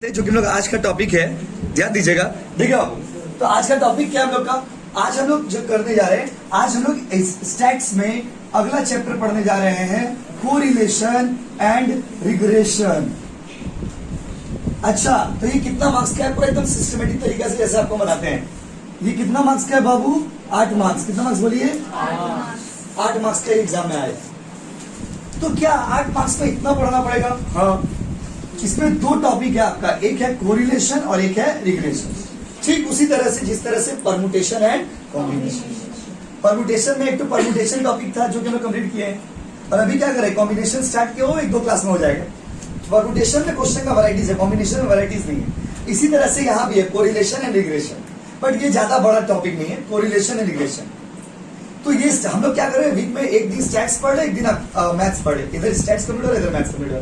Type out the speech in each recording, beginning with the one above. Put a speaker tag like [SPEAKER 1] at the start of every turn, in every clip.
[SPEAKER 1] जो कि हम लोग आज का टॉपिक है, ध्यान दीजिएगा। देखिए बाबू, तो आज का टॉपिक क्या है हम लोग का? आज हम लोग जो करने जा रहे हैं, आज हम लोग स्टैट्स में अगला चैप्टर पढ़ने जा रहे हैं, कोरिलेशन एंड रिग्रेशन। अच्छा, तो ये कितना मार्क्स का है? पूरा एकदम सिस्टमेटिक तरीके से जैसे आपको बनाते हैं। ये कितना मार्क्स का है बाबू? 8 मार्क्स। कितना मार्क्स बोलिए? 8 मार्क्स का एग्जाम में आए। तो क्या 8 मार्क्स में इतना पढ़ना पड़ेगा? हाँ। इसमें 2 टॉपिक है आपका, एक है कोरिलेशन और एक है रिग्रेशन। ठीक उसी तरह से जिस तरह से परमुटेशन एंड कॉम्बिनेशन। परमुटेशन में एक तो परमुटेशन टॉपिक था जो कि हम लोग कंप्लीट किए हैं, और अभी क्या करें, कॉम्बिनेशन स्टार्ट किया हो, 1-2 क्लास में हो जाएगा। परमुटेशन में क्वेश्चन का वैरायटीज है, कॉम्बिनेशन में वैरायटीज नहीं है। इसी तरह से यहाँ भी है कोरिलेशन एंड रिग्रेशन, बट ये ज्यादा बड़ा टॉपिक नहीं है, कोरिलेशन एंड रिग्रेशन। तो ये हम लोग क्या करें, वीक में एक दिन स्टैट्स पढ़ ले, एक दिन मैथ्स पढ़े। इधर स्टैट्स कंप्लीट हो, इधर मैथ्स कंप्लीट हो।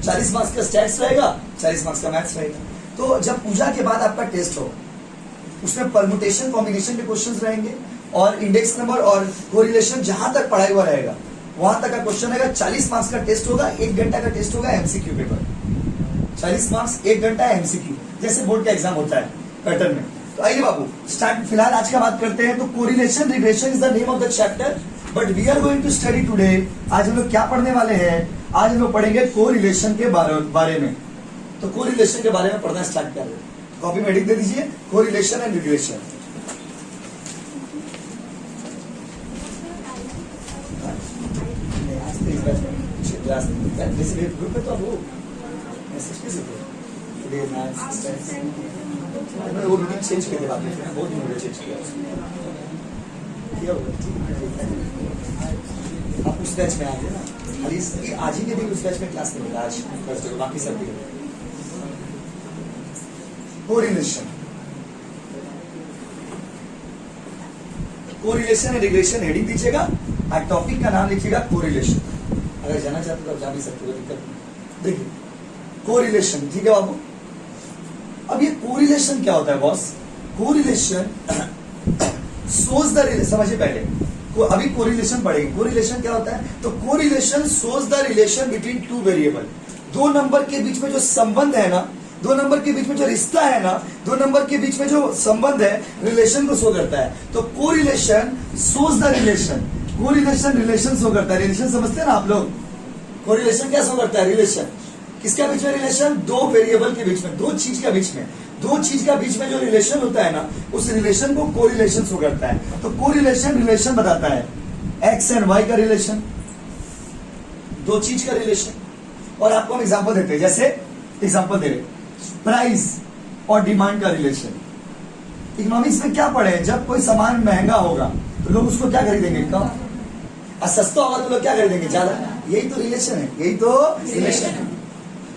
[SPEAKER 1] 40 मार्क्स का स्टैट्स रहेगा, 40 मार्क्स का मैथ्स रहेगा। तो जब पूजा के बाद आपका टेस्ट हो, उसमें परमुटेशन कॉम्बिनेशन के क्वेश्चंस रहेंगे, और इंडेक्स नंबर और कोरिलेशन जहां तक पढ़ाई हुआ रहेगा वहां तक का क्वेश्चन रहेगा। 40 मार्क्स का टेस्ट होगा, 1 घंटा का टेस्ट होगा, एमसीक्यू पेपर। 40 मार्क्स 1 घंटा एमसीक्यू, जैसे बोर्ड का एग्जाम होता है पैटर्न में। तो आइए बाबू स्टार्ट, फिलहाल आज का बात करते हैं। तो correlation regression is the name of the chapter, but we are going to study today. आज हम लोग क्या पढ़ने वाले हैं? आज हम लोग पढ़ेंगे कोरिलेशन के बारे में। तो कोरिलेशन के बारे में पढ़ना स्टार्ट कर रहे हैं। कॉपी में लिख दे दीजिए, कोरिलेशन एंड रिग्रेशन। ग्रुप में तो वो वो रूटीन चेंज कर दिया आपने, बहुत दिन चेंज किया। आप उस बैच में आ गए ना, खाली आज ही के दिन उस बैच में क्लास नहीं मिला, आज थर्सडे को, बाकी सब दिन। Correlation, correlation and regression heading दीजिएगा, और टॉपिक का नाम लिखिएगा कोरिलेशन। अगर जाना चाहते तो आप जा भी सकते हो, दिक्कत नहीं। देखिए कोरिलेशन, ठीक है बाबू। अब ये कोरिलेशन क्या होता है बॉस? कोरिलेशन सोज द, समझिए पहले, अभी कोरिलेशन पढ़ेंगे। कोरिलेशन क्या होता है? तो correlation shows the relation between 2 variable. 2 number के बीच में जो संबंध है ना, 2 नंबर के बीच में जो रिश्ता है ना, 2 नंबर के बीच में जो संबंध है, रिलेशन को शो करता है। तो correlation shows the relation, correlation relation show करता है। रिलेशन समझते हैं ना आप लोग? कोरिलेशन क्या शो करता है? रिलेशन किसके बीच में? रिलेशन 2 वेरिएबल के बीच में, 2 चीज के बीच में, 2 चीज का बीच में जो रिलेशन होता है ना, उस रिलेशन को कोरिलेशन शो करता है। तो कोरिलेशन रिलेशन बताता है एक्स एंड वाई का रिलेशन, 2 चीज का रिलेशन। और आपको हम एग्जांपल देते हैं, जैसे एग्जांपल दे रहे, प्राइस और डिमांड का रिलेशन। इकोनॉमिक्स में क्या पढ़े? जब कोई सामान महंगा होगा तो लोग उसको क्या खरीदेंगे? कम। और सस्ता होगा तो लोग क्या खरीदेंगे? ज्यादा। यही तो रिलेशन है, यही तो रिलेशन है।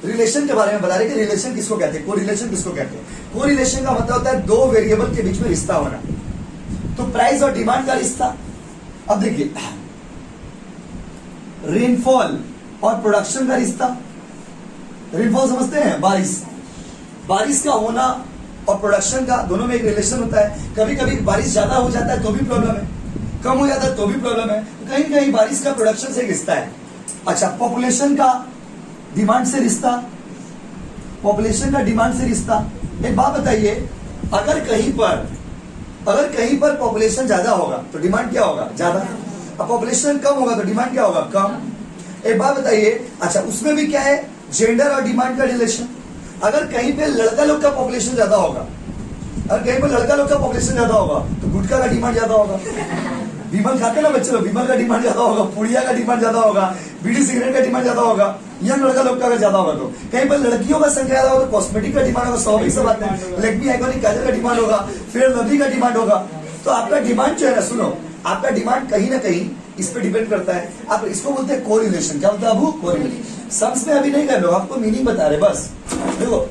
[SPEAKER 1] रिलेशन के बारे में बता रहे कि रिलेशन किसको कहते हैं, कोरिलेशन किसको कहते हैं। कोरिलेशन का मतलब होता है 2 वेरिएबल के बीच में रिश्ता होना। तो प्राइस और डिमांड का रिश्ता। अब देखिए, रेनफॉल और प्रोडक्शन का रिश्ता। रेनफॉल समझते हैं? बारिश, बारिश का होना और प्रोडक्शन का, दोनों में एक रिलेशन होता है। कभी कभी बारिश ज्यादा हो जाता है तो भी प्रॉब्लम है, कम हो जाता है तो भी प्रॉब्लम है। कहीं कहीं बारिश का प्रोडक्शन से रिश्ता है। अच्छा, पॉपुलेशन का डिमांड से रिश्ता, पॉपुलेशन का डिमांड से रिश्ता। एक बात बताइए, अगर कहीं पर पॉपुलेशन ज्यादा होगा तो डिमांड क्या होगा? ज्यादा। अब पॉपुलेशन कम होगा तो डिमांड क्या होगा? कम। एक बात बताइए, अच्छा उसमें भी क्या है, जेंडर और डिमांड का रिलेशन। अगर कहीं पे लड़का लोग का पॉपुलेशन ज्यादा होगा, अगर कहीं पर लड़का लोग का पॉपुलेशन ज्यादा होगा तो गुटखा का डिमांड ज्यादा होगा। विमल खाते ना बच्चे लोग, विमल का डिमांड ज्यादा होगा, पुड़िया का डिमांड ज्यादा होगा, बीड़ी सिगरेट का डिमांड ज्यादा होगा। यंग लड़का लोग का अगर ज्यादा होगा तो कहीं पर लड़कियों का संख्या ज्यादा होगा तो कॉस्मेटिक का डिमांड होगा। स्वाभाविक सी बात है, लैक्मी आइकॉनिक काजल का डिमांड होगा, फेयर लवली का डिमांड होगा। तो आपका डिमांड जो है ना, सुनो, आपका डिमांड कहीं ना कहीं इस पे डिपेंड करता है। आप इसको बोलते हैं कोरिलेशन। क्या बोलते हैं अबू? कोरिलेशन। सम्स में अभी नहीं कर लो, आपको मीनिंग बता रहे बस। देखो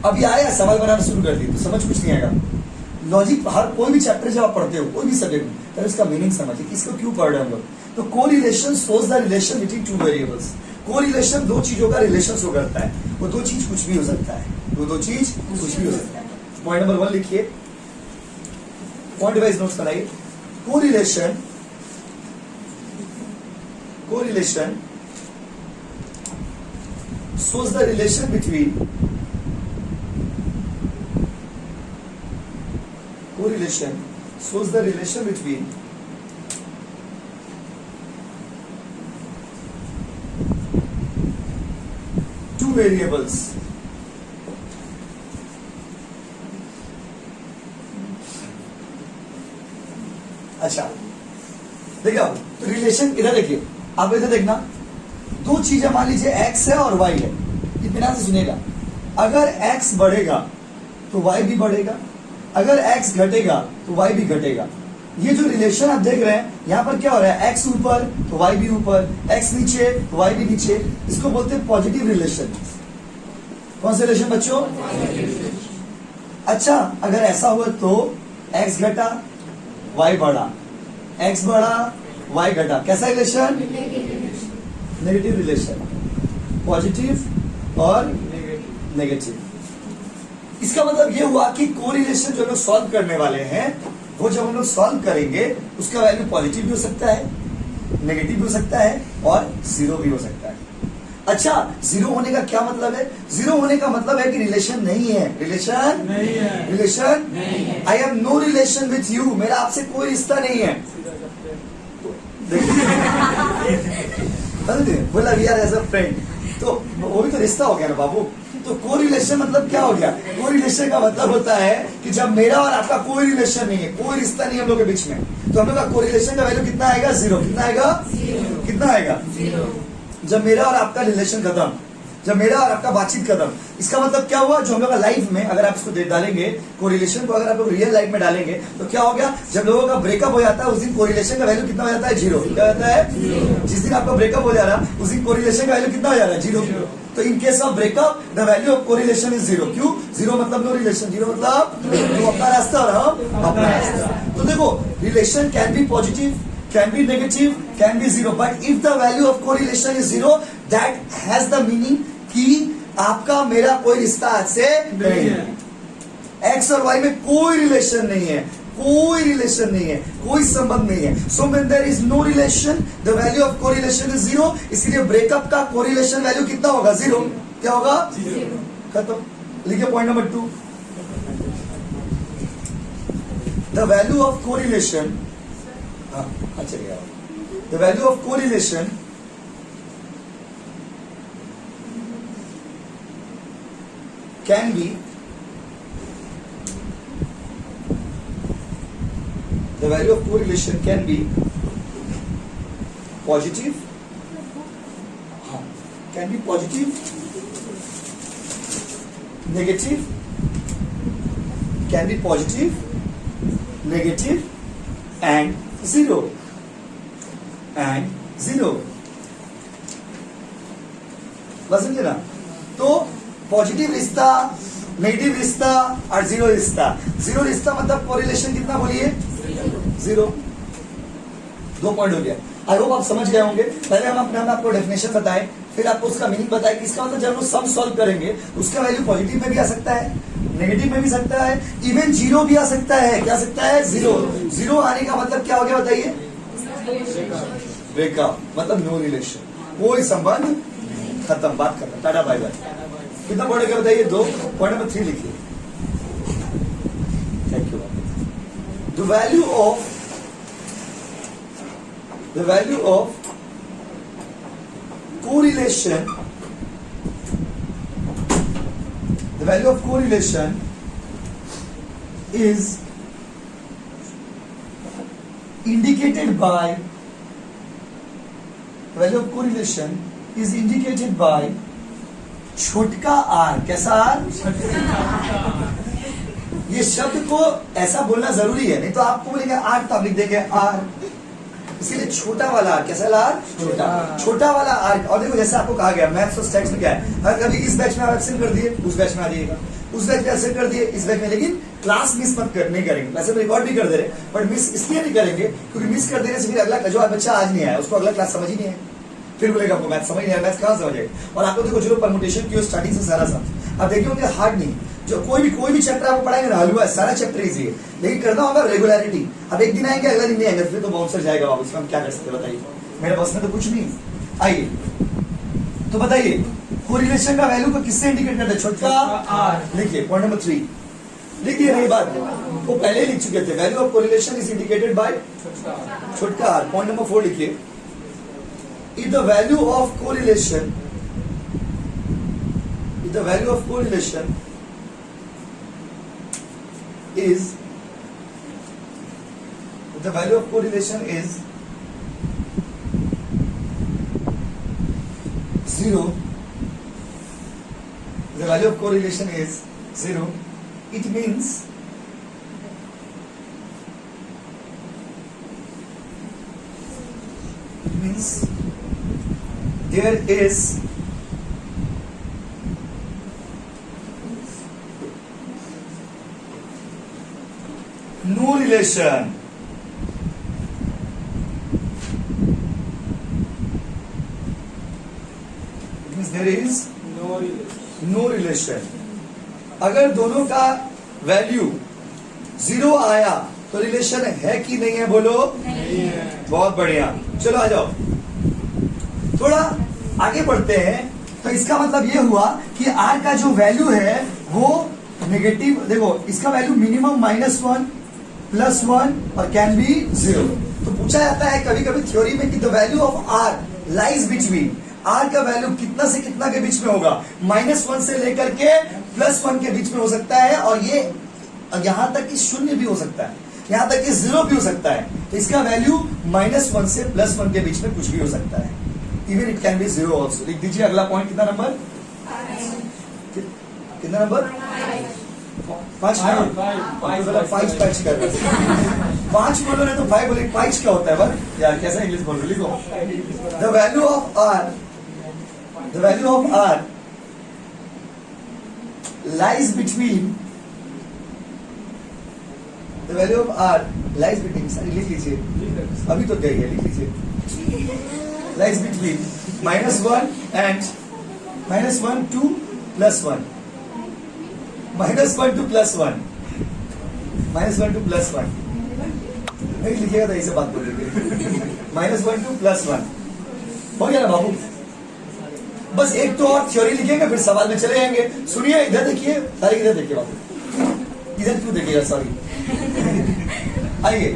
[SPEAKER 1] अभी आया, सवाल बनाना शुरू कर दी तो समझ कुछ नहीं आएगा। लॉजिक, हर कोई भी चैप्टर जब आप पढ़ते हो, कोई भी सब्जेक्ट में, तो इसका मीनिंग समझिए, इसको क्यों पढ़ रहे हैं हम लोग। तो correlation shows the relation between 2 variables. Correlation 2 चीजों का रिलेशन शो करता है। वो 2 चीज कुछ भी हो सकता है, वो 2 चीज कुछ भी हो सकता है। पॉइंट नंबर 1 लिखिए, पॉइंट वाइज नोट्स बनाइए। Correlation, correlation shows the relation between Correlation shows the relation between two variables. अच्छा देखिए, अब तो रिलेशन इधर देखिए, आप इधर देखना, दो चीजें मान लीजिए x है और y है, इतना से सुनेगा, अगर x बढ़ेगा तो y भी बढ़ेगा, अगर x घटेगा तो y भी घटेगा। ये जो रिलेशन आप देख रहे हैं, यहाँ पर क्या हो रहा है, x ऊपर तो y भी ऊपर, x नीचे तो y भी नीचे, इसको बोलते हैं पॉजिटिव रिलेशन। कौन सा रिलेशन बच्चों? अच्छा, अगर ऐसा हुआ तो x घटा y बढ़ा, x बढ़ा y घटा, कैसा रिलेशन? नेगेटिव रिलेशन, पॉजिटिव और नेगेटिव। इसका मतलब ये हुआ कि कोरिलेशन जो हम लोग सॉल्व करने वाले हैं, वो जब हम लोग सॉल्व करेंगे उसका वैल्यू पॉजिटिव भी हो सकता है, नेगेटिव भी हो सकता है और जीरो भी हो सकता है। अच्छा, जीरो होने का क्या मतलब है? जीरो होने का मतलब है कि रिलेशन नहीं है, रिलेशन नहीं है, रिलेशन नहीं है। I have no relation with you, मेरा आपसे कोई रिश्ता नहीं है। बोला we are as a friend, तो वो भी तो रिश्ता हो गया ना बाबू। तो कोरिलेशन मतलब क्या हो गया? कोरिलेशन का मतलब होता है कि जब मेरा और आपका कोई रिलेशन नहीं है, कोई रिश्ता नहीं है हम लोग के बीच में, तो हम लोग का कोरिलेशन का वैल्यू कितना आएगा? जीरो। कितना आएगा? कितना आएगा? जब मेरा और आपका रिलेशन खत्म, जब मेरा और आपका बातचीत खत्म, इसका मतलब क्या हुआ? जो हम लोग का लाइफ में अगर आप इसको डालेंगे, कोरिलेशन को अगर आप लोग रियल लाइफ में डालेंगे तो क्या हो गया? जब लोगों का ब्रेकअप हो जाता है उस दिन कोरिलेशन का वैल्यू कितना हो जाता है? जीरो। क्या होता है? जिस दिन आपका ब्रेकअप हो जा रहा है उस दिन कोरिलेशन का वैल्यू कितना हो जा रहा है? जीरो। तो in case of breakup the value of correlation is zero. क्यों? जीरो मतलब नो रिलेशन, जीरो मतलब तो अपना रास्ता और हम अपना रास्ता। तो देखो, relation can be positive, can be negative, can be zero, but if the value of correlation is zero, that has the meaning कि आपका मेरा कोई रिश्ता आज से नहीं है, x और y में कोई रिलेशन नहीं है, कोई रिलेशन नहीं है, कोई संबंध नहीं है। So when there is no relation, the value of correlation is zero, इसलिए ब्रेकअप का कोरिलेशन वैल्यू कितना होगा? जीरो। क्या होगा? खत्म। लिखिए point number 2, the value of correlation, चलिए, the value of correlation can be, the value of correlation can be positive, can be positive, negative, can be positive, negative and zero, and zero। बस समझे ना? तो positive रिश्ता, negative रिश्ता और zero रिश्ता। Zero रिश्ता मतलब कोरिलेशन कितना बोलिए? जीरो। 2 पॉइंट हो गया। आई होप आप समझ गए होंगे। पहले हम अपने आपको डेफिनेशन बताएं, फिर आपको उसका मीनिंग बताएं कि इसका मतलब जब हम सम सॉल्व करेंगे उसका वैल्यू पॉजिटिव में भी आ सकता है, नेगेटिव में भी सकता है, इवन जीरो भी आ सकता है। क्या सकता है? जीरो। जीरो आने का मतलब क्या हो गया बताइए? ब्रेकअप मतलब नो रिलेशन, कोई संबंध खत्म, बात खत्म, टाटा बाय बाय। कितना पॉइंट क्या बताइए? 2। पॉइंट नंबर 3 लिखिए। Thank you. The value of correlation, the value of correlation is indicated by, the value of correlation is indicated by छोटका r। कैसा r? ये शब्द को ऐसा बोलना जरूरी है, नहीं तो आपको बोलेंगे r तो आप लिख देंगे r, इसीलिए छोटा वाला r। कैसा वाला r? छोटा, छोटा वाला r। और देखो जैसे आपको कहा गया मैथ्स और स्टैट्स में क्या है, अगर कभी इस बैच में आप एब्सेंट कर दिए उस बैच में आ जाइएगा, उस बैच में एब्सेंट कर दिए इस बैच में, लेकिन क्लास मिस मत नहीं करेंगे। वैसे तो रिकॉर्ड भी कर दे रहे, बट मिस इसलिए नहीं करेंगे क्योंकि मिस कर देने से फिर अगला जो बच्चा आज नहीं आया उसको अगला क्लास समझ ही नहीं है, फिर बोलेगा आपको मैथ समझ नहीं आया, मैथ कहाँ समझेगा। और आपको देखो जो परमुटेशन की स्टार्टिंग से सारा समझ, आप देखिए उनके हार्ड नहीं, जो कोई भी चैप्टर आपको पढ़ाएंगे ना हलवा, सारा चैप्टर इजी है, लेकिन करना होगा रेगुलरिटी। अब एक दिन आएंगे अगला दिन नहीं आएंगे, फिर तो बाउंसर जाएगा बाबू, उसमें हम क्या कर सकते हैं बताइए? मेरे पास में तो कुछ नहीं। आइए तो बताइए कोरिलेशन का वैल्यू को किससे इंडिकेट करते हैं? छोटा r। लिखिए पॉइंट नंबर 3, लिख दिए नहीं बात, वो पहले ही लिख चुके थे। Value of correlation is indicated by छोटका आर। पॉइंट नंबर 4 लिखिए, if the value of correlation, if the value of correlation is, the value of correlation is 0, the value of correlation is 0, it means there is no relation. It means there is no relation. अगर दोनों का value 0 आया तो relation है कि नहीं है, बोलो नहीं है। बहुत बढ़िया, चलो आ जाओ थोड़ा आगे बढ़ते हैं। तो इसका मतलब ये हुआ कि R का जो वैल्यू है वो नेगेटिव, देखो इसका वैल्यू मिनिमम -1 +1 और कैन बी 0। तो पूछा जाता है कभी कभी थ्योरी में कि the value of R lies between, R का वैल्यू कितना से कितना के बीच में होगा, -1 से लेकर के +1 के बीच में हो सकता है, और ये यहां तक कि 0 भी हो सकता है, यहां तक कि 0 भी हो सकता है। तो इसका वैल्यू -1 से +1 के बीच में कुछ भी हो सकता है, even it can be 0 also. लिख दीजिए अगला पॉइंट, कितना नंबर, कितना नंबर 5 कर रहे 5 बोलो नहीं तो 5 बोले, 5 क्या होता है बर यार, कैसा इंग्लिश बोल रहे, लिखो the value of R, the value of R lies between, the value of R lies between, sir लिख लीजिए अभी तो क्या है, लिख लीजिए lies between -1 and -1 to +1, -1 to +1, -1 to +1 नहीं लिखिएगा तो ऐसे बात बोलेंगे। -1 to +1 हो गया ना बाबू। बस एक तो और थ्योरी लिखेंगे फिर सवाल में चले जाएंगे। सुनिए इधर देखिए, सारे इधर देखिए बाबू, इधर क्यों देखिएगा, सॉरी आइए।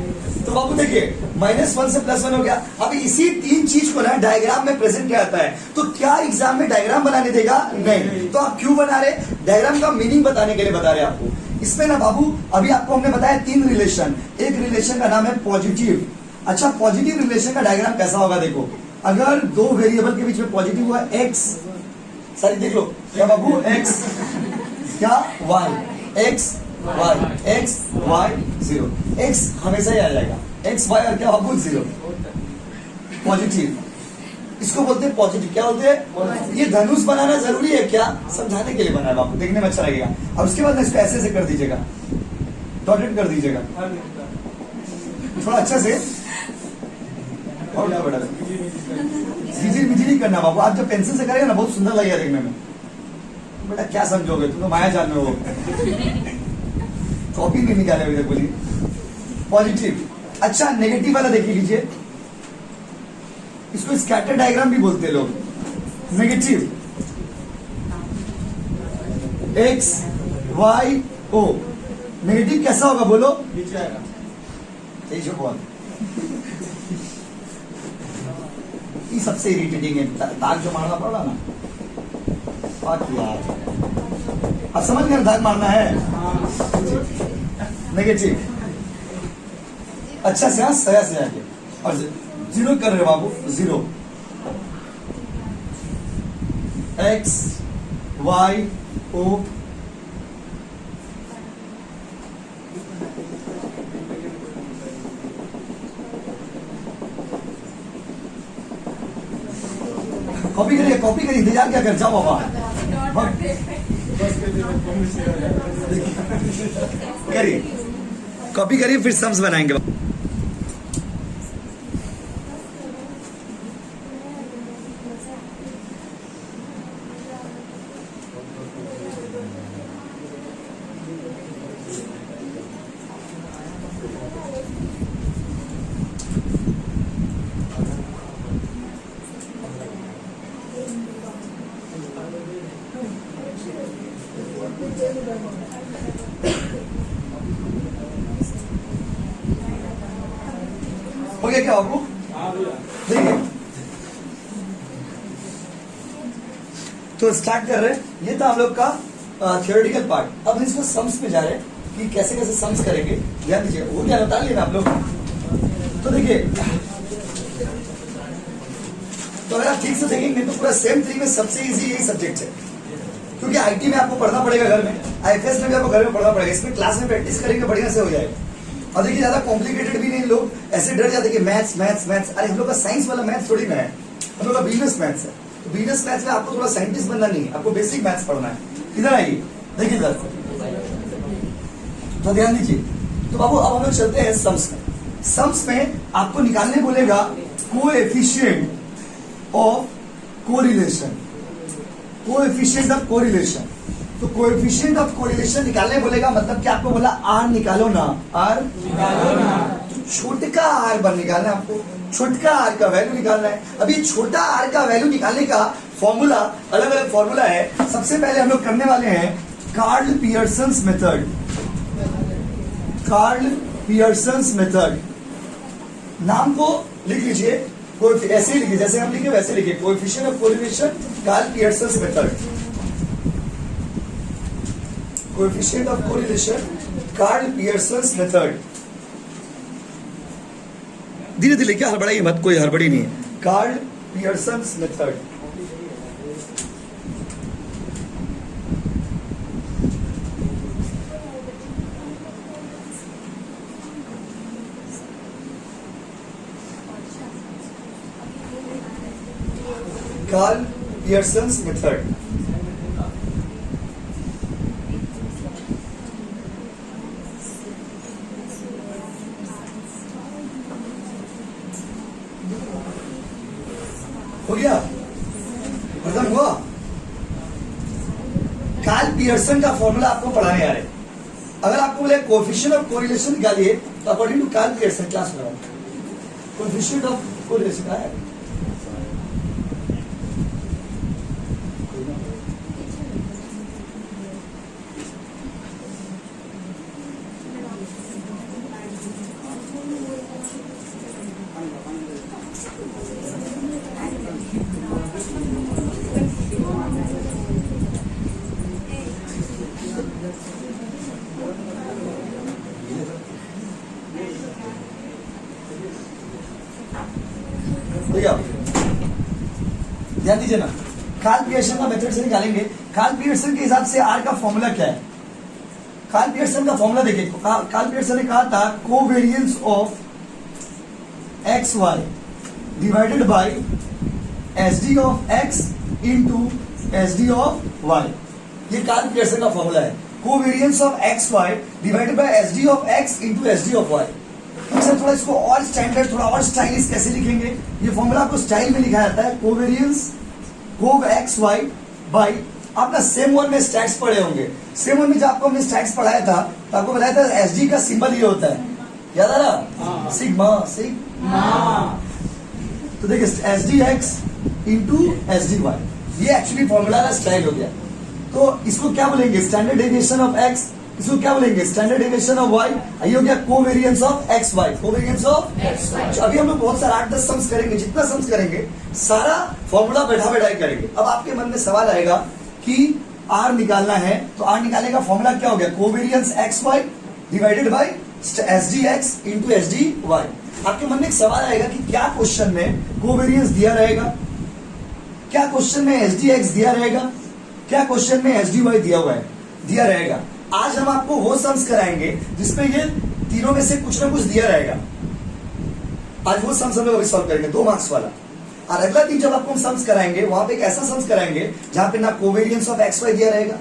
[SPEAKER 1] तो बाबू देखिए -1 से +1 हो गया। अब इसी 3 चीज को ना डायग्राम में प्रेजेंट किया जाता है। तो क्या एग्जाम में डायग्राम बनाने देगा, नहीं। तो आप क्यों बना रहे, डायग्राम का मीनिंग बताने के लिए बता रहे आपको। इसमें ना बाबू अभी आपको हमने बताया 3 रिलेशन, एक रिलेशन का नाम है पॉजिटिव। अच्छा, पॉजिटिव रिलेशन का डायग्राम कैसा होगा, देखो अगर 2 वेरिएबल के बीच में पॉजिटिव हुआ x, सारी देख लो क्या बाबू, x क्या y, x y 0, x हमेशा ही आ जाएगा, x y और क्या बाबू 0, पॉजिटिव। इसको बोलते हैं पॉजिटिव, क्या बोलते हैं। ये धनुष बनाना जरूरी है क्या, समझाने के लिए बना है बाबू, देखने में अच्छा लगेगा। और उसके बाद इसको ऐसे कर दीजिएगा, डॉटेड कर दीजिएगा थोड़ा अच्छा से, और क्या बड़ा नहीं करना बाबू। आप जब पेंसिल से करेंगे ना बहुत सुंदर लगेगा देखने में। बेटा क्या समझोगे, तुम तो माया जान में हो, कॉपी नहीं निकाले अभी तक, बोलिए पॉजिटिव। अच्छा, नेगेटिव वाला देख लीजिए, इसको स्कैटर डायग्राम भी बोलते हैं लोग। Negative x y o, negative कैसा होगा बोलो, नीचे आएगा। बहुत ये सबसे इरिटेटिंग है, दाग जो मारना पड़ रहा ना, अब समझ गए दाग मारना है, नेगेटिव। अच्छा से सया से आगे, और 0 कर रहे बाबू, 0 x y o, कॉपी करिए, इंतजार क्या कर, जाओ बाबा करिए, कॉपी करिए, फिर सम्स बनाएंगे। हो गया क्या आपको? देखिए तो स्टार्ट कर रहे हैं। ये था हम लोग का थियोरेटिकल पार्ट। अब इसको सम्स पे जा रहे हैं कि कैसे कैसे सम्स करेंगे। ध्यान दीजिए, वो क्या बता लिया ना आप लोग। तो देखिए, तो अगर आप ठीक से देखेंगे तो पूरा सेम थ्री में सबसे इजी यही सब्जेक्ट है, क्योंकि आईटी में आपको पढ़ना पड़ेगा घर में, आईएफएस में भी आपको घर में पढ़ना पड़ेगा। इसमें क्लास में प्रैक्टिस करेंगे बढ़िया से हो जाएगा। और देखिए ज्यादा कॉम्प्लिकेटेड भी नहीं, लोग ऐसे डर जाते कि मैथ्स मैथ्स मैथ्स। अरे हम लोग का साइंस वाला मैथ्स थोड़ी ना है, हम लोग का बिजनेस मैथ्स है। तो बिजनेस मैथ्स में आपको थोड़ा साइंटिस्ट बनना नहीं है, आपको बेसिक मैथ्स पढ़ना है। इधर आइए, देखिए इधर, तो ध्यान दीजिए। तो बाबू अब हम लोग चलते हैं सम्स में। सम्स में आपको निकालने बोलेगा coefficient of correlation, coefficient of correlation. तो कोएफिशिएंट ऑफ कोरिलेशन निकालने बोलेगा, मतलब कि आपको बोला आर निकालो ना, आर निकालो ना। तो छोटका आर बन निकालना है आपको, छोटका आर का वैल्यू निकालना है। अभी छोटा आर का वैल्यू निकालने का फॉर्मूला, अलग अलग फॉर्मूला है। सबसे पहले हम लोग करने वाले हैं Karl Pearson's method. Karl Pearson's method, नाम को लिख लीजिए, ऐसे ही लिखिए जैसे हम लिखे वैसे लिखिए, coefficient of correlation Karl Pearson's method. Coefficient of correlation Karl Pearson's method. धीरे धीरे क्या हड़बड़ाइए मत, कोई हड़बड़ी नहीं है। Karl Pearson's method, Karl Pearson's method. हो गया, खत्म हुआ। कार्ल पियर्सन का फॉर्मूला आपको पढ़ाने आ रहे हैं। अगर आपको बोले कोएफिशिएंट ऑफ कोरिलेशन निकालिए तो according to Karl Pearson class में कोएफिशिएंट ऑफ कोरिलेशन क्या है? ध्यान दीजिए ना, कार्ल पियर्सन का मेथड से निकालेंगे। कार्ल पियर्सन के हिसाब से आर का फॉर्मूला क्या है? कार्ल पियर्सन का फॉर्मूला देखिए, कार्ल पियर्सन ने कहा था covariance of X Y divided by S D of X into S D of Y. ये कार्ल पियर्सन का फॉर्मूला है, covariance of X Y divided by S D of X into S D of Y. Sir थोड़ा इसको और standard, थोड़ा और stylish कैसे लिखेंगे? ये फॉर्मूला आपको स्टाइल में लिखा जाता है, covariance cov X Y by, आप ना सेम वन में स्टैट्स पढ़े होंगे। सेम वन में जब आपको हमने स्टैट्स पढ़ाया था तो आपको बताया था एसडी का सिंबल ये होता है, याद आ रहा? Sigma, sigma. तो देखिए S D X into S D Y, ये एक्चुअली फॉर्मूला का स्टाइल हो गया। तो इसको क्या बोलेंगे? Standard deviation of X. इसको क्या बोलेंगे? Standard deviation of Y. ये हो गया covariance of X Y, covariance of X Y. अभी हम लोग बहुत सारा 8-10 सम्स करेंगे, जितना सम्स करेंगे सारा फॉर्मूला बैठा बैठाई करेंगे। अब आपके मन में सवाल आएगा कि आर निकालना है, तो आर निकालने का फॉर्मूला क्या हो गया? Covariance X Y divided by S D X into S D Y. आपके मन में एक सवाल आएगा कि क्या क्वेश्चन में कोवेरियंस दिया रहेगा, क्या क्वेश्चन में एस डी एक्स दिया रहेगा, क्या क्वेश्चन में एस डी वाई दिया हुआ है, दिया रहेगा। आज हम आपको वो सम्स कराएंगे जिसमें ये तीनों में से कुछ ना कुछ दिया रहेगा। आज वो सम्स हम लोग अभी सॉल्व करेंगे, 2 मार्क्स वाला। और अगला दिन जब आपको हम सम्स कराएंगे वहां पे एक ऐसा सम्स कराएंगे जहां पे ना कोवेरियंस ऑफ एक्स वाई दिया रहेगा,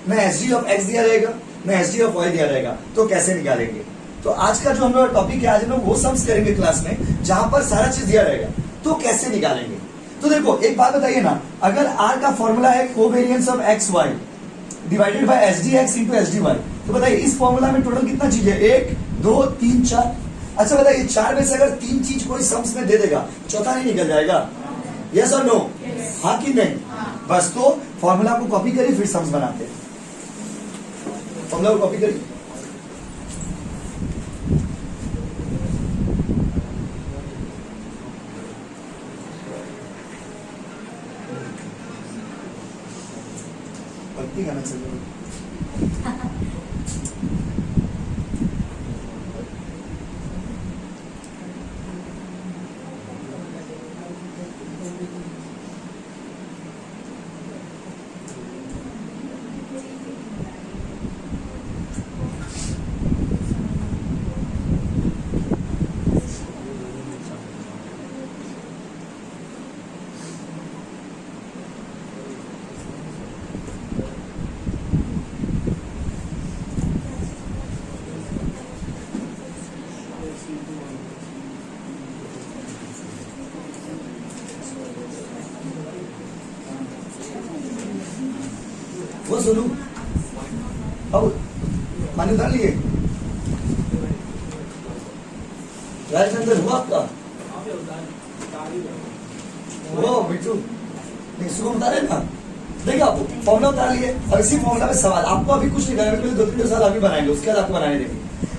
[SPEAKER 1] ना एसडी ऑफ एक्स दिया रहेगा, ना एसडी ऑफ वाई दिया रहेगा। तो कैसे निकालेंगे? तो आज का जो हम लोग टॉपिक है, आज हम लोग वो सम्स करेंगे क्लास में जहां पर सारा चीज दिया रहेगा। तो कैसे निकालेंगे? तो देखो एक बात बताइए ना, अगर आर का फॉर्मूला है covariance of X Y divided by S D X into S D Y, तो बताइए इस फॉर्मूला में टोटल कितना चीज है? 1 2 3 4। अच्छा बताइए 4 में से अगर 3 चीज कोई सम्स में दे देगा, चौथा नहीं निकल जाएगा? यस और नो? हाँ कि नहीं? बस तो फॉर्मूला को कॉपी करिए फिर सम्स बनाते हैं। फॉर्मूला को कॉपी करिए। भक्ति गाना चल रहा है। वो सुनू अब मानी उतार लिए राजनंदन हुआ आपका वो बिट्टू नहीं सुबह उतारे ना। देखिए आप फॉर्मूला उतार लिए और इसी फॉर्मूला में सवाल आपको अभी कुछ नहीं करना, पहले 2-3 सवाल अभी बनाएंगे, उसके बाद आपको बनाने देंगे।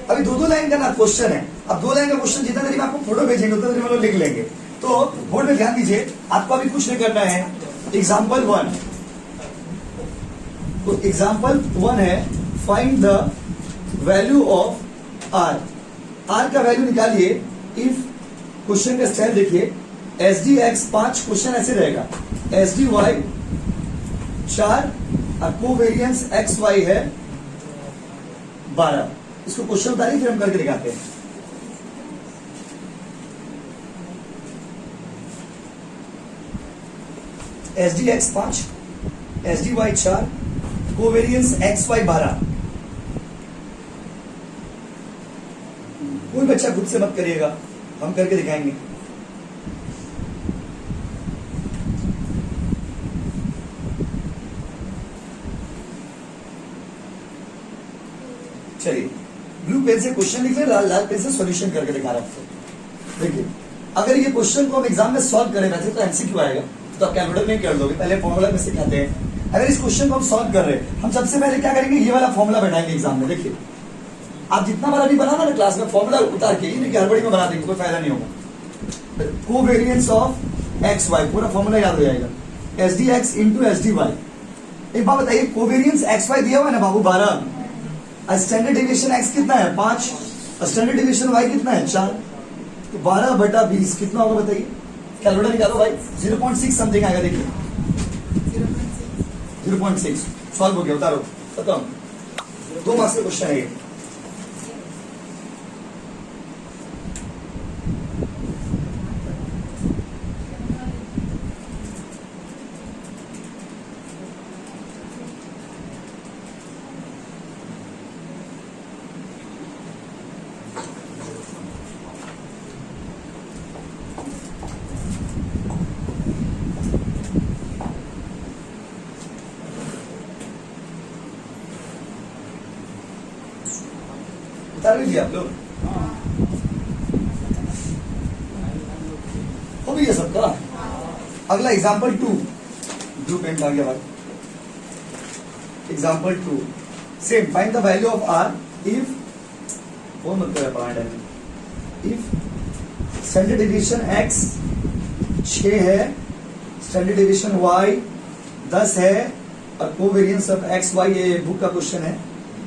[SPEAKER 1] अभी 2-2 लाइन का ना क्वेश्चन है। अब 2 लाइन का क्वेश्चन जितना देरी में आपको फोटो भेजेंगे उतना देरी में लोग लिख लेंगे। तो बोर्ड में ध्यान दीजिए, आपको अभी कुछ नहीं करना है। एग्जाम्पल 1, तो एग्जाम्पल 1 है find the value of R. R का वैल्यू निकालिए इफ क्वेश्चन का स्टाइल देखिए एस डी एक्स 5, क्वेश्चन ऐसे रहेगा एस डी वाई 4 और कोवेरियंस एक्स वाई है 12। इसको क्वेश्चन उतारिए फिर हम करके दिखाते हैं। S D X 5, S D Y 4, covariance X Y 12। कोई बच्चा खुद से मत करिएगा, हम करके दिखाएंगे। चलिए ब्लू पेन से क्वेश्चन लिख ले, लाल पेन से सॉल्यूशन करके दिखा रहा हूं। देखिए अगर ये क्वेश्चन को हम एग्जाम में सॉल्व करें वैसे तो एमसीक्यू आएगा, तो आप कैलकुलेटर में कर दोगे। पहले फॉर्मूला में सिखाते हैं। अगर इस क्वेश्चन को हम सॉल्व कर रहे हैं, हम सबसे पहले क्या करेंगे, ये वाला फॉर्मूला बनाएंगे एग्जाम में। देखिए आप जितना बार अभी बनाना ना क्लास में फॉर्मूला उतार के, ये हड़बड़ी में बना देंगे, कोई फायदा नहीं होगा। कोवेरियंस ऑफ एक्स वाई पूरा फॉर्मूला याद हो जाएगा, S D X into S D Y. एक बात बताइए, कोवेरियंस एक्स वाई दिया हुआ है ना बाबू 12, स्टैंडर्ड डेविएशन एक्स कितना है 5, स्टैंडर्ड डेविएशन वाई कितना है 4, तो 12/20 कितना होगा बताइए। कैलकुलेटर निकालो भाई, 0.6 समथिंग आएगा। देखिए 0.6 सॉल्व हो गया, उतारो खत्म। 2 मार्क्स का क्वेश्चन है ये। उतार लीजिए आप लोग, हो भी है सबका। अगला एग्जाम्पल 2, ब्लू पेन आ गया भाई। Example 2 same, find the value of R if, वो मत करें पॉइंट है, इफ स्टैंडर्ड डेविएशन एक्स 6 है, स्टैंडर्ड डेविएशन वाई 10 है और कोवेरियंस ऑफ एक्स वाई, ये बुक का क्वेश्चन है,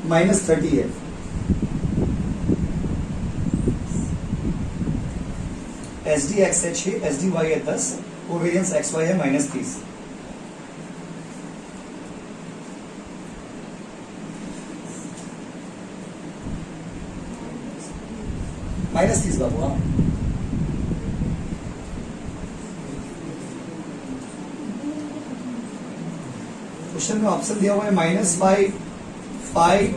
[SPEAKER 1] -30 है। एस डी एक्स है 6, एस डी वाई है 10, कोवेरियंस एक्स वाई है -30। -30 बाबू। हाँ क्वेश्चन में ऑप्शन दिया हुआ है -5, 5,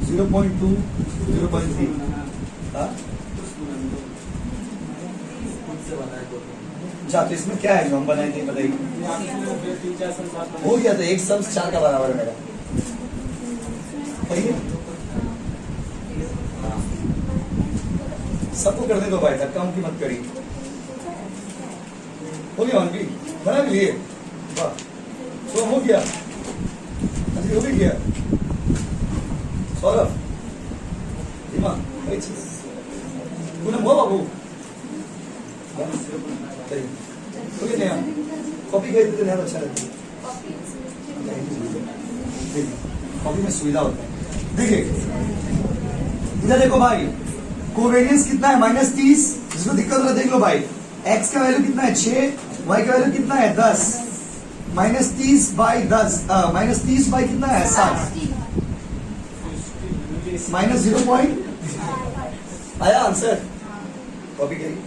[SPEAKER 1] 0.2, 0.3। अच्छा तो इसमें क्या है जो हम बनाएंगे बताइए। हो गया तो 1 सम 4 का बराबर है मेरा, कहिए सबको करने दो भाई, धक्का मुक्की मत करिए। हो गया भी बना भी लिए, वाह तो हो गया, हो भी गया। सौरभ धीमा पूनम हो बाबू ओके नया कॉपी खरीदते थे नया अच्छा लगता है कॉपी में सुविधा होता है। देखिए इधर देखो भाई कोवेरियंस कितना है -30 जिसको दिक्कत हो रहा है देख लो भाई x का वैल्यू कितना है 6 y का वैल्यू कितना है 10 -30 बाई 10 -30 बाई कितना है 60 -0 आया आंसर कॉपी करिए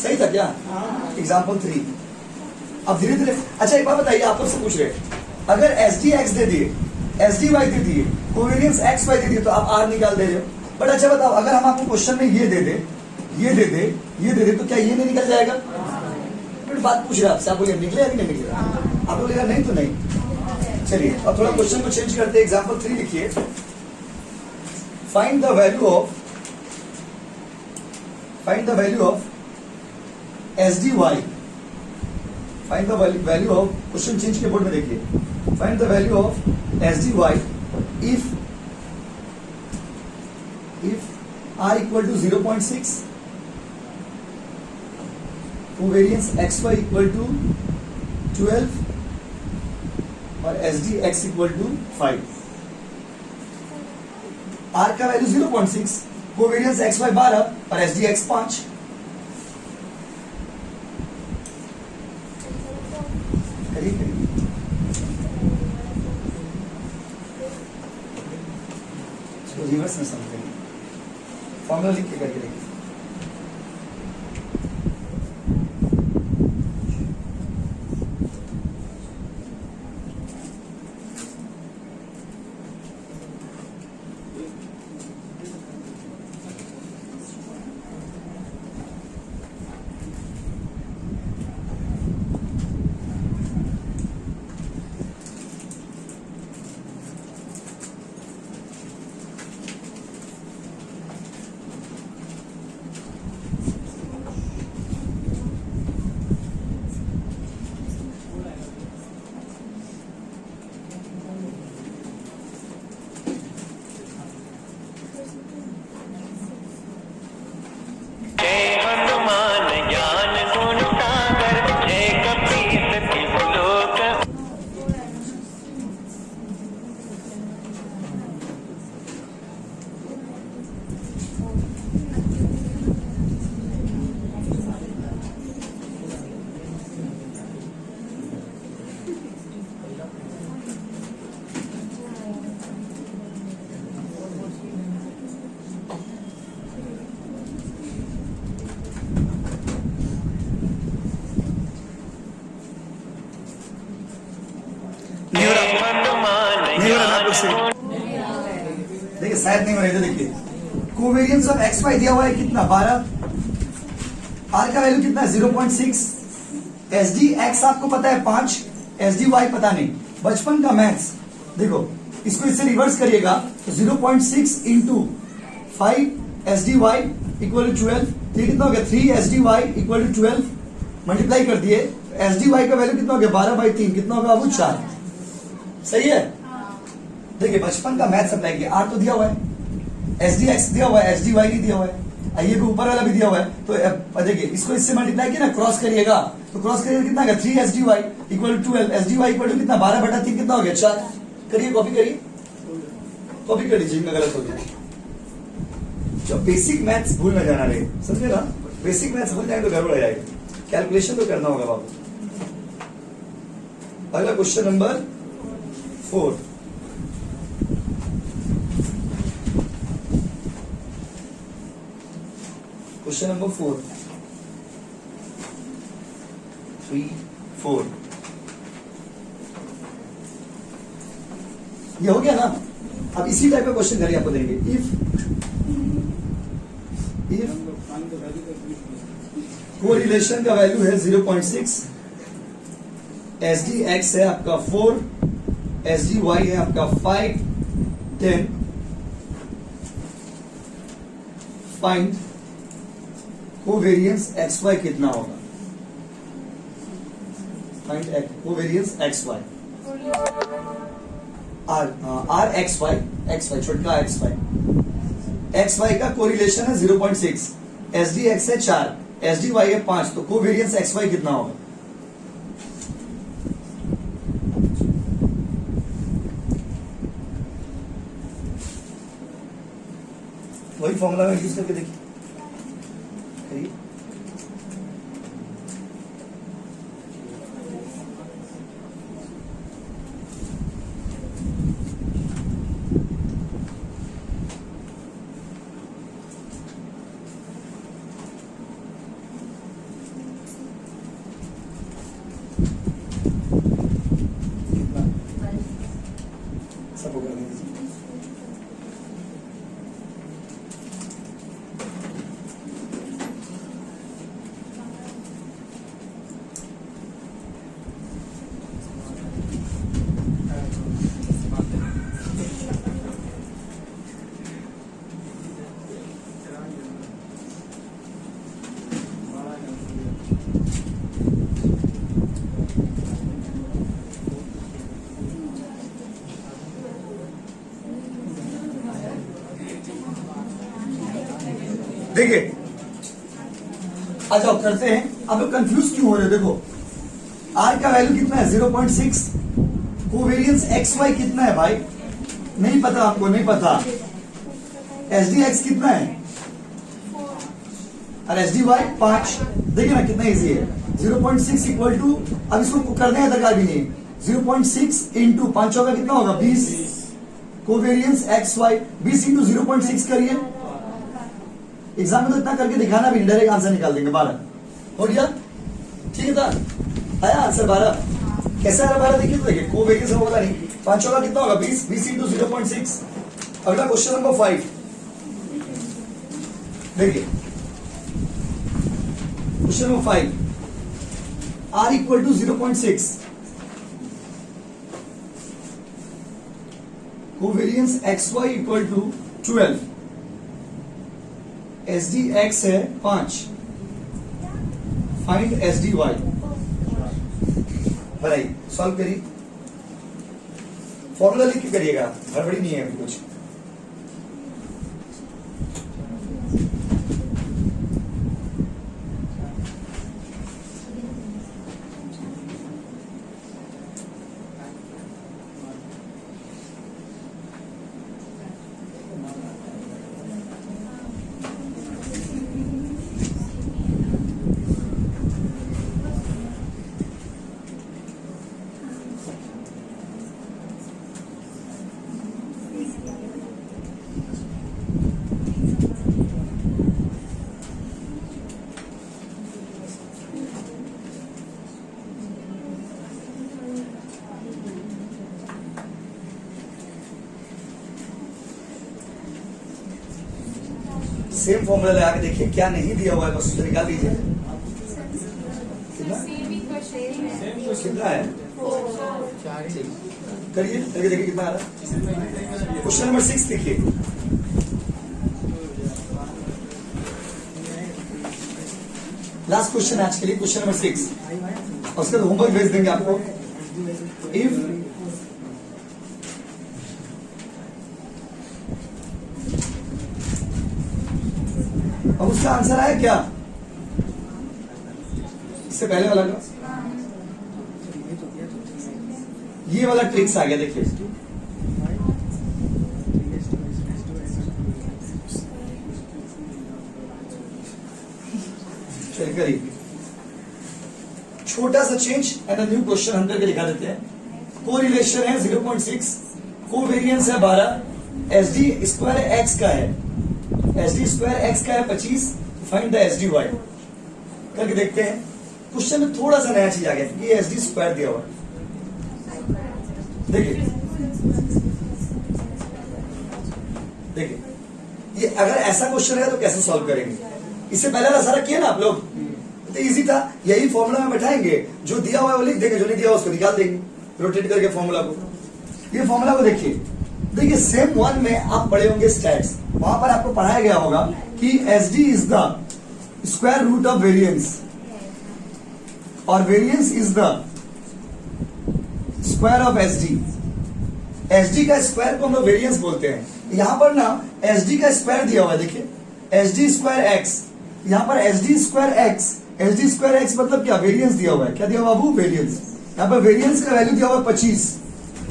[SPEAKER 1] सही था क्या एग्जाम्पल 3। अब धीरे धीरे अच्छा एक बात बताइए आप लोग से पूछ रहे अगर एस डी एक्स दे दिए एस डी वाई दे दिए कोवेरियंस एक्स वाई दे दिए तो आप आर निकाल दे रहे हो। बट अच्छा बताओ अगर हम आपको क्वेश्चन में ये दे दे ये दे दे ये दे दे तो क्या ये नहीं निकल जाएगा। फिर बात पूछ रहे आपसे आप बोलिए निकले या नहीं निकले आप बोलेगा नहीं तो नहीं। चलिए अब थोड़ा क्वेश्चन को चेंज करते हैं एग्जाम्पल 3 लिखिए find the value of S D Y find the value of question change के बोर्ड में देखिए find the value of S D Y if r equal to 0.6 covariance xy equal to 12 और S D X equal to 5। r का value 0.6 covariance X Y 12 और S D X 5। Reverse में समझेंगे formula लिख के करके देखिए देखिए शायद नहीं हो रही देखिए कोवेरियंस ऑफ एक्स वाई दिया हुआ है कितना 12 आर का वैल्यू कितना है 0.6 एस डी एक्स आपको पता है 5 एस डी वाई पता नहीं। बचपन का मैथ्स देखो इसको इससे रिवर्स करिएगा तो 0.6 into 5 S D Y equal to 12 ये कितना हो गया 3 S D Y equal to 12 multiply कर दिए एस डी वाई का वैल्यू कितना हो गया 12/3 कितना होगा अब 4 सही है। देखिए बचपन का मैथ्स अप्लाई किया आर तो दिया हुआ है एस डी एक्स दिया हुआ है एस डी वाई नहीं दिया हुआ है ये भी ऊपर वाला भी दिया हुआ है तो देखिए इसको इससे मल्टीप्लाई किया ना क्रॉस करिएगा तो क्रॉस करिएगा कितना होगा 3 S D Y equal to 12 S D Y equal to कितना 12/3 कितना हो गया 4 करिए कॉपी कर लीजिए गलत हो गया। जो बेसिक मैथ्स भूल न जाना रहे समझे ना बेसिक मैथ्स भूल जाए तो गड़बड़ हो जाएगी कैलकुलेशन तो करना होगा बाबू। अगला क्वेश्चन नंबर 4 क्वेश्चन नंबर 3 4 ये हो गया ना। अब इसी टाइप का क्वेश्चन करिए आपको देंगे इफ कोरिलेशन का वैल्यू है 0.6 एस डी एक्स है आपका 4 एस डी वाई है आपका 5 10 फाइंड कोवेरियंस एक्स वाई कितना होगा find covariance X Y R X Y छोटका एक्स वाई का कोरिलेशन है 0.6, एस डी एक्स है 4, एस डी वाई है 5, तो कोवेरियंस एक्स वाई कितना होगा? वही फॉर्मूला में यूज करके देखिए। सबको करने दीजिए। देखिए अच्छा करते हैं। अब लोग कंफ्यूज क्यों हो रहे हो? देखो आर का वैल्यू कितना है 0.6, कोवेरियंस एक्स वाई कितना है भाई? नहीं पता आपको? नहीं पता। एस डी एक्स कितना है और एस डी वाई 5। देखिए ना कितना इजी है। 0.6 इक्वल टू, अब इसको करने का दरकार भी नहीं, 0.6 इंटू 5 का कितना होगा 20, कोवेरियंस एक्स वाई 20 इंटू 0.6 करिए। एग्जाम में तो इतना करके दिखाना भी, डायरेक्ट आंसर निकाल देंगे 12। हो गया? ठीक था, आया आंसर 12। कैसे आ रहा 12? देखिए तो देखिए, कोवेरियंस होगा नहीं, 5 का कितना होगा 20, 20 इंटू 0.6। अगला क्वेश्चन नंबर 5 देखिए, question number 5, R equal to 0.6, covariance X Y equal to 12, S D X है 5, फाइंड एस डी वाई। बनाइए, सॉल्व करिए, फॉर्मूला लिख के करिएगा, गड़बड़ी नहीं है कुछ। सेम फॉर्मूला लगा के देखिए, क्या नहीं दिया हुआ है बस उसको निकाल दीजिए। कितना है करिए, करके देखिए कितना आ रहा है। क्वेश्चन नंबर 6 देखिए, लास्ट क्वेश्चन आज के लिए, क्वेश्चन नंबर 6। और उसका होमवर्क भेज देंगे आपको। इफ अब उसका आंसर आया क्या? इससे पहले वाला का ये वाला ट्रिक्स आ गया, देखिए चलिए करिए, छोटा सा चेंज एंड न्यू क्वेश्चन हम करके दिखा देते हैं। कोरिलेशन है 0.6, कोवेरियंस है 12, एस डी स्क्वायर एक्स का है, एस डी स्क्वायर एक्स का है 25, find the S D Y. करके देखते हैं। क्वेश्चन में थोड़ा सा नया चीज आ गया, ये एस डी स्क्वायर दिया हुआ है। देखिए देखिए, ये अगर ऐसा क्वेश्चन है तो कैसे सॉल्व करेंगे? इससे पहले वाला सारा किया ना आप लोग, तो इजी था। यही फॉर्मूला में बैठाएंगे, जो दिया हुआ है वो लिख देंगे, जो नहीं दिया हुआ उसको निकाल देंगे रोटेट करके फॉर्मूला को। ये फॉर्मूला को देखिए, देखिए सेम 1 में आप पढ़े होंगे स्टैट्स, वहां पर आपको पढ़ाया गया होगा कि S D is the square root of variance और variance is the square of S D. S D का स्क्वायर को हम लोग वेरियंस बोलते हैं। यहाँ पर ना एस डी का स्क्वायर दिया हुआ है, देखिए एस डी स्क्वायर एक्स, यहाँ पर S D square x, S D square x मतलब क्या, वेरियंस दिया हुआ है। क्या दिया हुआ बाबू, वेरियंस। यहाँ पर वेरियंस का वैल्यू दिया हुआ है 25,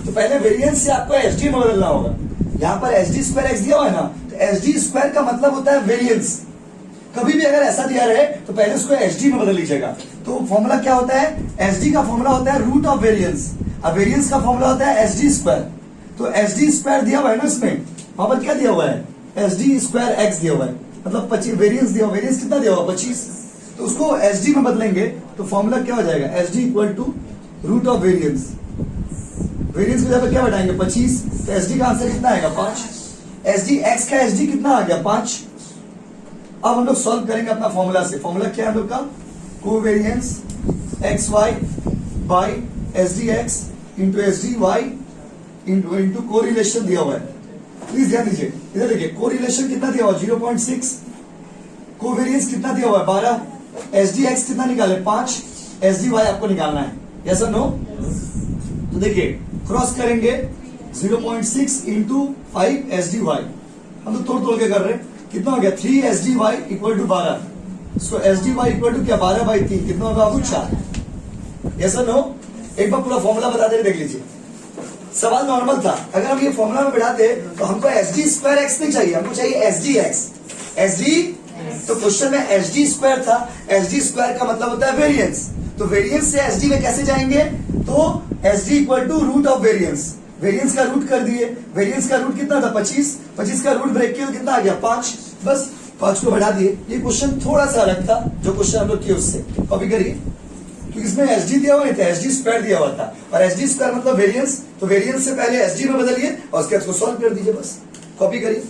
[SPEAKER 1] तो पहले वेरियंस से आपको एस डी में बदलना होगा। यहाँ पर एस डी स्क्वायर एक्स दिया हुआ है ना, तो एस डी स्क्वायर का मतलब होता है वेरियंस। कभी भी अगर ऐसा दिया रहे तो पहले उसको एस डी में बदल लीजिएगा। तो फॉर्मूला क्या होता है, एस डी का फॉर्मूला होता है रूट ऑफ वेरियंस, अब वेरियंस का फॉर्मूला होता है एस डी स्क्वायर। तो एस डी स्क्वायर दिया हुआ है ना, इसमें वहां पर क्या दिया हुआ है, एस डी स्क्वायर एक्स दिया हुआ है, मतलब 25 वेरियंस दिया हुआ, वेरियंस कितना दिया हुआ 25, तो उसको एस डी में बदलेंगे तो फॉर्मूला क्या हो जाएगा, S D equal to root of variance. Variance की जगह क्या बैठाएंगे 25, तो एस डी का आंसर कितना आएगा 5। एस डी एक्स का एस डी कितना आ गया 5। अब हम लोग सॉल्व करेंगे अपना फॉर्मूला से। फॉर्मूला क्या है हम लोग का, covariance X Y by S D X into S D Y into correlation दिया हुआ है। प्लीज ध्यान दीजिए, इधर देखिए कोरिलेशन कितना दिया हुआ 0.6, कोवेरियंस कितना दिया हुआ है 12, एस डी एक्स कितना निकाले 5, एस डी वाई आपको निकालना है, यस और नो। तो देखिए क्रॉस करेंगे 0.6 इंटू 5 एस डी वाई, हम तो तोड़ के कर रहे हैं, कितना हो गया 3 S D Y equal to 12। So S D Y equal to क्या 12/3, कितना होगा आपको 4, यस और नो। एक बार पूरा फॉर्मूला बता दे, देख लीजिए। सवाल नॉर्मल था, अगर हम ये फॉर्मूला में बढ़ाते तो हमको एस डी स्क्वायर एक्स नहीं चाहिए, हमको चाहिए S D x. S D, तो क्वेश्चन में एस डी स्क्वायर था, एस डी स्क्वायर का मतलब होता है वेरियंस, तो वेरियंस से एस डी में कैसे जाएंगे, तो S D equal to root of variance, variance का रूट कर दिए, वेरियंस का रूट कितना था 25, 25 का रूट ब्रेक किया कितना आ गया 5, बस 5 को बढ़ा दिए। ये क्वेश्चन थोड़ा सा अलग था, जो क्वेश्चन हम लोग किए उससे कॉपी करिए, क्योंकि इसमें एस डी दिया हुआ नहीं था, एस डी स्क्वायर दिया हुआ था, और एस डी स्क्वायर मतलब वेरियंस, तो वेरियंस से पहले एस डी में बदलिए और उसके बाद उसको सॉल्व कर दीजिए, बस कॉपी करिए।